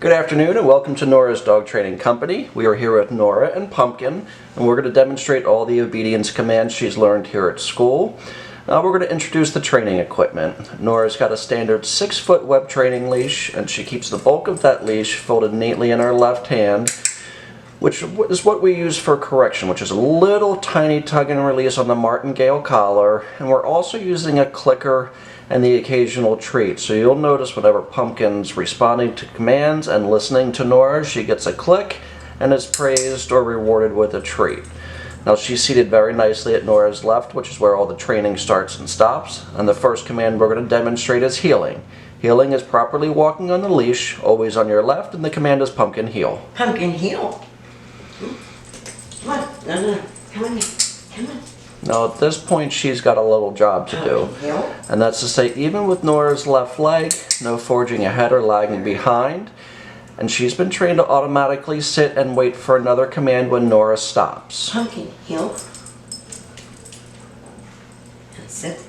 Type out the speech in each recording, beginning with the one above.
Good afternoon and welcome to Nora's Dog Training Company. We are here with Nora and Pumpkin, and we're going to demonstrate all the obedience commands she's learned here at school. Now we're going to introduce the training equipment. Nora's got a standard 6-foot web training leash, and she keeps the bulk of that leash folded neatly in her left hand, which is what we use for correction, which is a little tiny tug and release on the martingale collar, and we're also using a clicker and the occasional treat. So you'll notice whenever Pumpkin's responding to commands and listening to Nora, she gets a click and is praised or rewarded with a treat. Now she's seated very nicely at Nora's left, which is where all the training starts and stops. And the first command we're going to demonstrate is heeling. Heeling is properly walking on the leash, always on your left, and the command is Pumpkin heel. Pumpkin heel. Come on, no, come on, come on. Now at this point she's got a little job to do, and that's to say even with Nora's left leg, no forging ahead or lagging behind, and she's been trained to automatically sit and wait for another command when Nora stops. Pumpkin heel. And sit.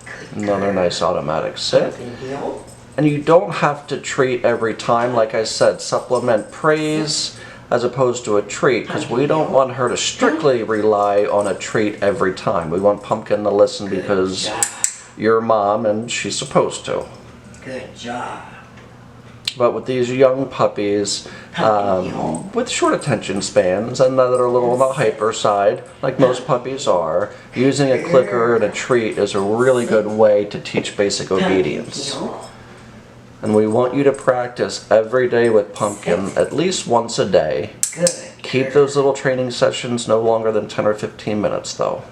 Good Another girl. nice automatic sit. Pumpkin heel. And you don't have to treat every time. Like I said, supplement praise as opposed to a treat, because we don't want her to strictly rely on a treat every time. We want Pumpkin to listen because you're mom and she's supposed to. Good job. But with these young puppies, with short attention spans and that are a little on the hyper side, like most puppies are, using a clicker and a treat is a really good way to teach basic obedience. And we want you to practice every day with Pumpkin, at least once a day. Good. Keep those little training sessions no longer than 10 or 15 minutes though.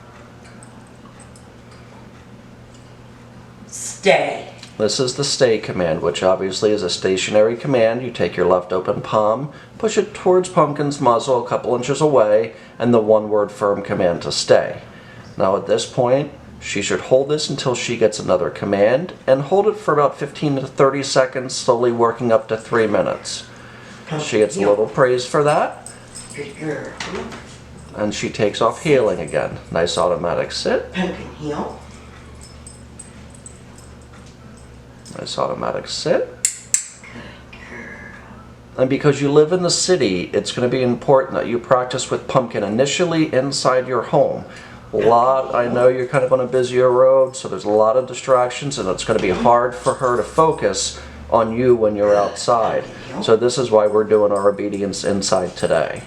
Stay. This is the stay command, which obviously is a stationary command. You take your left open palm, push it towards Pumpkin's muzzle a couple inches away, and the one-word firm command to stay. Now at this point, she should hold this until she gets another command, and hold it for about 15 to 30 seconds, slowly working up to 3 minutes. She gets a little praise for that. Good girl. And she takes off heeling again. Nice automatic sit. Pumpkin heel. Nice automatic sit. Good girl. And because you live in the city, it's going to be important that you practice with Pumpkin initially inside your home. I know you're kind of on a busier road, so there's a lot of distractions, and it's going to be hard for her to focus on you when you're outside. So this is why we're doing our obedience inside today.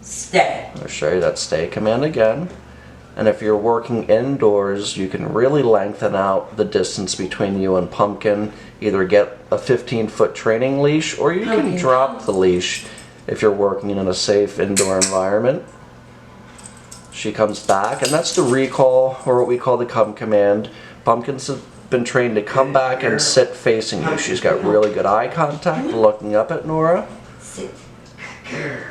Stay. I'll show you that stay command again. And if you're working indoors, you can really lengthen out the distance between you and Pumpkin. Either get a 15-foot training leash, or you can drop the leash if you're working in a safe indoor environment. She comes back, and that's the recall, or what we call the come command. Pumpkin's been trained to come back and sit facing you. She's got really good eye contact, looking up at Nora. Sit. Good girl.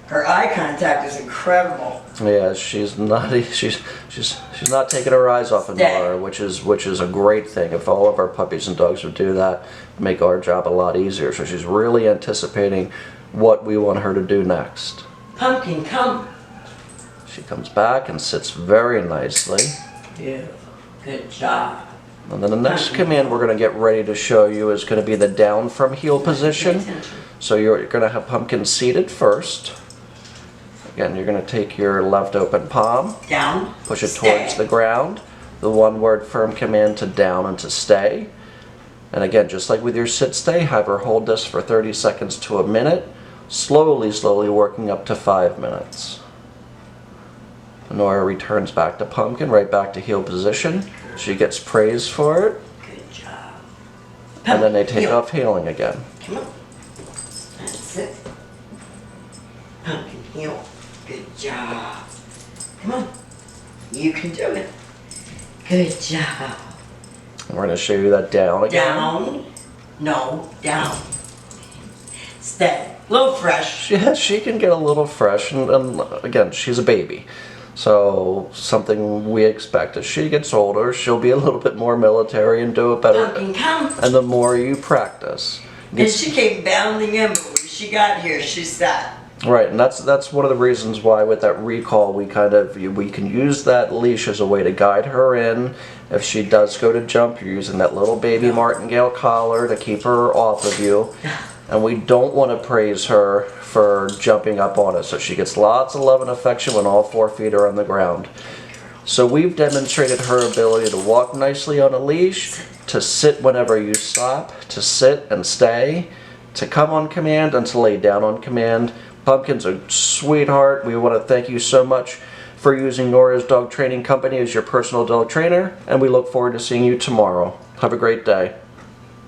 Her eye contact is incredible. Yeah, she's not taking her eyes off of Nora, which is a great thing. If all of our puppies and dogs would do that, it'd make our job a lot easier. So she's really anticipating what we want her to do next. Pumpkin, come. She comes back and sits very nicely. Yeah. Good job. And then the next command we're going to get ready to show you is going to be the down from heel position. So you're going to have Pumpkin seated first. Again, you're going to take your left open palm, Down. push it towards the ground. The one-word firm command to down and to stay. And again, just like with your sit-stay, have her hold this for 30 seconds to a minute, slowly working up to 5 minutes. Nora returns back to Pumpkin, right back to heel position. She gets praise for it. Good job. And then they take off heeling again. Come on. That's it. Pumpkin heel. Good job. Come on. You can do it. Good job. And we're going to show you that down again. Down. No, down. Stay. A little fresh. Yeah, she can get a little fresh, and again, she's a baby. So something we expect as she gets older, she'll be a little bit more military and do it better. Pumpkin, come. And the more you practice. And she came bounding in, but when she got here, she sat. Right, and that's one of the reasons why with that recall we can use that leash as a way to guide her in. If she does go to jump, you're using that little baby martingale collar to keep her off of you. And we don't want to praise her for jumping up on us, so she gets lots of love and affection when all 4 feet are on the ground. So we've demonstrated her ability to walk nicely on a leash, to sit whenever you stop, to sit and stay, to come on command, and to lay down on command. Pumpkin's a sweetheart. We want to thank you so much for using Nora's Dog Training Company as your personal dog trainer, and we look forward to seeing you tomorrow. Have a great day.